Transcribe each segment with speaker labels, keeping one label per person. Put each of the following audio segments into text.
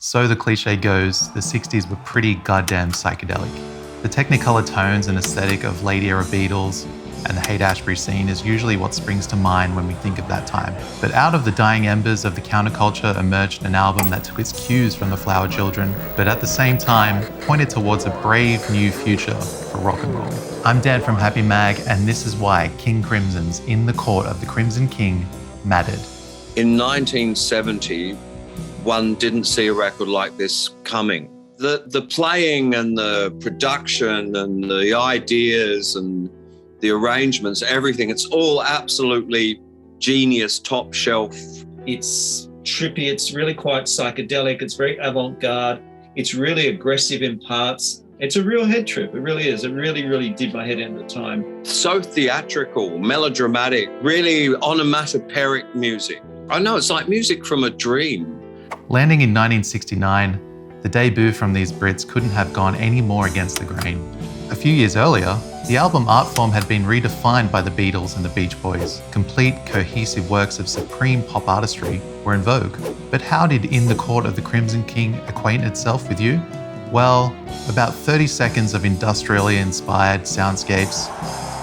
Speaker 1: So the cliche goes, the 60s were pretty goddamn psychedelic. The Technicolor tones and aesthetic of late era Beatles and the Haight-Ashbury scene is usually what springs to mind when we think of that time. But out of the dying embers of the counterculture emerged an album that took its cues from the Flower Children, but at the same time pointed towards a brave new future for rock and roll. I'm Dan from Happy Mag, and this is why King Crimson's In the Court of the Crimson King mattered.
Speaker 2: In 1970, one didn't see a record like this coming. The playing and the production and the ideas and the arrangements, everything, it's all absolutely genius, top shelf.
Speaker 3: It's trippy, it's really quite psychedelic, it's very avant-garde, it's really aggressive in parts. It's a real head trip, it really is. It really, really did my head in at the time.
Speaker 2: So theatrical, melodramatic, really onomatopoeic music. I know, it's like music from a dream.
Speaker 1: Landing in 1969, the debut from these Brits couldn't have gone any more against the grain. A few years earlier, the album art form had been redefined by the Beatles and the Beach Boys. Complete, cohesive works of supreme pop artistry were in vogue. But how did In the Court of the Crimson King acquaint itself with you? Well, about 30 seconds of industrially inspired soundscapes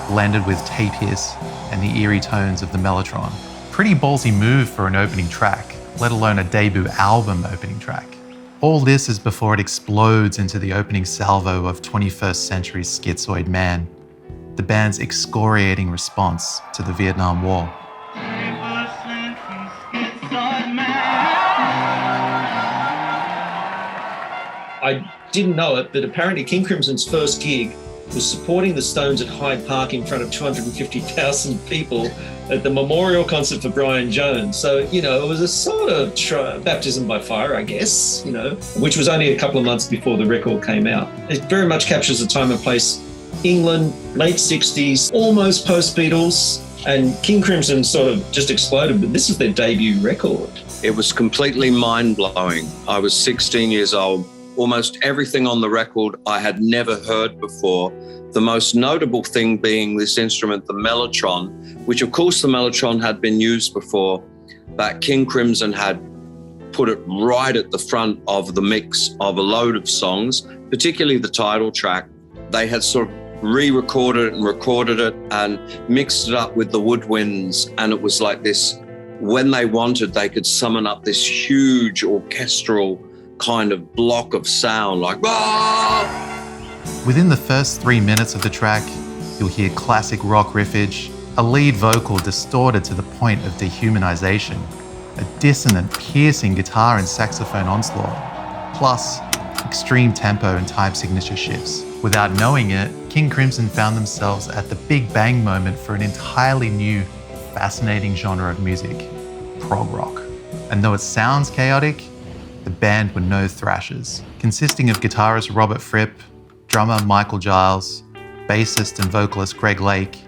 Speaker 1: blended with tape hiss and the eerie tones of the Mellotron. Pretty ballsy move for an opening track, let alone a debut album opening track. All this is before it explodes into the opening salvo of 21st century schizoid man, the band's excoriating response to the Vietnam War.
Speaker 3: I didn't know it, but apparently King Crimson's first gig was supporting the Stones at Hyde Park in front of 250,000 people at the memorial concert for Brian Jones. So, it was a sort of baptism by fire, I guess, which was only a couple of months before the record came out. It very much captures the time and place. England, late 60s, almost post-Beatles, and King Crimson sort of just exploded, but this is their debut record.
Speaker 2: It was completely mind-blowing. I was 16 years old. Almost everything on the record I had never heard before. The most notable thing being this instrument, the Mellotron, which of course the Mellotron had been used before, but King Crimson had put it right at the front of the mix of a load of songs, particularly the title track. They had sort of re-recorded it and recorded it and mixed it up with the woodwinds, and it was like this, when they wanted, they could summon up this huge orchestral kind of block of sound, like "Ah!"
Speaker 1: Within the first 3 minutes of the track, you'll hear classic rock riffage, a lead vocal distorted to the point of dehumanization, a dissonant, piercing guitar and saxophone onslaught, plus extreme tempo and time signature shifts. Without knowing it, King Crimson found themselves at the big bang moment for an entirely new, fascinating genre of music, prog rock. And though it sounds chaotic, the band were no thrashers, consisting of guitarist Robert Fripp, drummer Michael Giles, bassist and vocalist Greg Lake,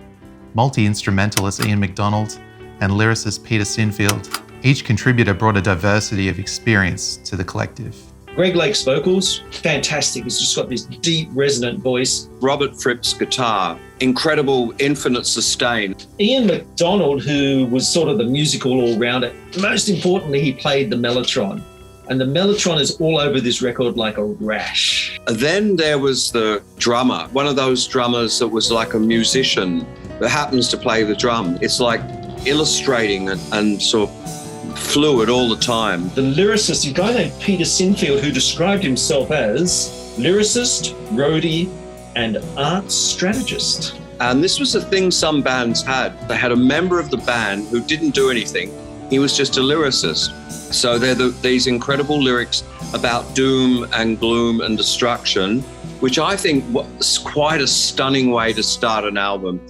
Speaker 1: multi-instrumentalist Ian Mcdonald, and lyricist Peter Sinfield. Each contributor brought a diversity of experience to the collective.
Speaker 3: Greg Lake's vocals, fantastic. He's just got this deep, resonant voice.
Speaker 2: Robert Fripp's guitar, incredible, infinite sustain.
Speaker 3: Ian Mcdonald, who was sort of the musical all-rounder, most importantly, he played the Mellotron. And the Mellotron is all over this record like a rash.
Speaker 2: Then there was the drummer, one of those drummers that was like a musician that happens to play the drum. It's like illustrating and sort of fluid all the time.
Speaker 3: The lyricist, a guy named Peter Sinfield, who described himself as lyricist, roadie, and art strategist.
Speaker 2: And this was a thing some bands had. They had a member of the band who didn't do anything. He was just a lyricist. So they're these incredible lyrics about doom and gloom and destruction, which I think was quite a stunning way to start an album.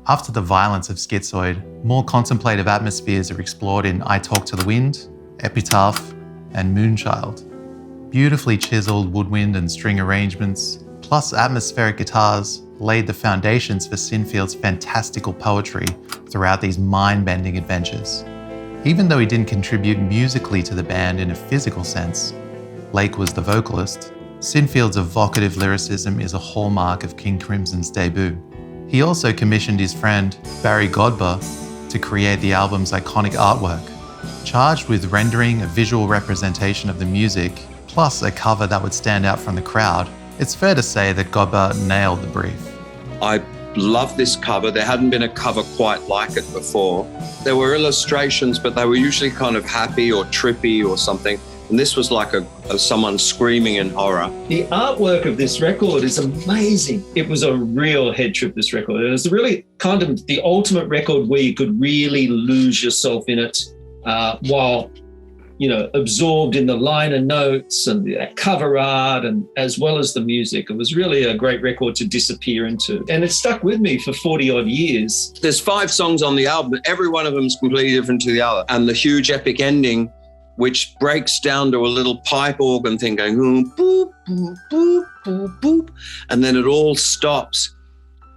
Speaker 1: After the violence of Schizoid, more contemplative atmospheres are explored in I Talk to the Wind, Epitaph, and Moonchild. Beautifully chiseled woodwind and string arrangements, plus atmospheric guitars, laid the foundations for Sinfield's fantastical poetry throughout these mind-bending adventures. Even though he didn't contribute musically to the band in a physical sense, Lake was the vocalist, Sinfield's evocative lyricism is a hallmark of King Crimson's debut. He also commissioned his friend Barry Godber to create the album's iconic artwork, Charged with rendering a visual representation of the music, plus a cover that would stand out from the crowd, it's fair to say that Gobba nailed the brief.
Speaker 2: I love this cover. There hadn't been a cover quite like it before. There were illustrations, but they were usually kind of happy or trippy or something. And this was like someone screaming in horror.
Speaker 3: The artwork of this record is amazing. It was a real head trip, this record. It was really kind of the ultimate record where you could really lose yourself in it while, absorbed in the liner notes and the cover art, and as well as the music. It was really a great record to disappear into. And it stuck with me for 40 odd years.
Speaker 2: There's 5 songs on the album. Every one of them is completely different to the other. And the huge epic ending, which breaks down to a little pipe organ thing going boop, boop, boop, boop, boop. And then it all stops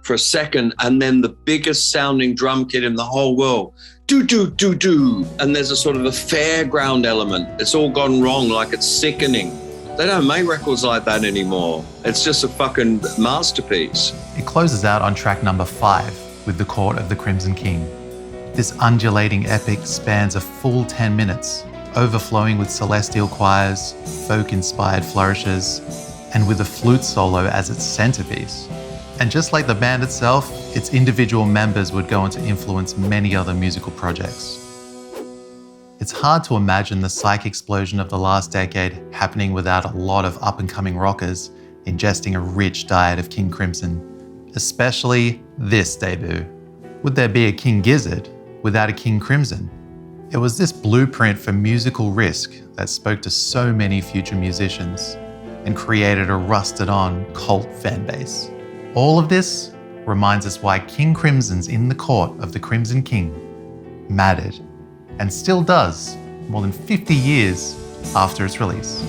Speaker 2: for a second. And then the biggest sounding drum kit in the whole world, do, do, do, do. And there's a sort of a fairground element. It's all gone wrong, like it's sickening. They don't make records like that anymore. It's just a fucking masterpiece.
Speaker 1: It closes out on track number 5 with The Court of the Crimson King. This undulating epic spans a full 10 minutes, overflowing with celestial choirs, folk-inspired flourishes, and with a flute solo as its centerpiece. And just like the band itself, its individual members would go on to influence many other musical projects. It's hard to imagine the psych explosion of the last decade happening without a lot of up-and-coming rockers ingesting a rich diet of King Crimson, especially this debut. Would there be a King Gizzard without a King Crimson? It was this blueprint for musical risk that spoke to so many future musicians and created a rusted-on cult fan base. All of this reminds us why King Crimson's In the Court of the Crimson King mattered, and still does more than 50 years after its release.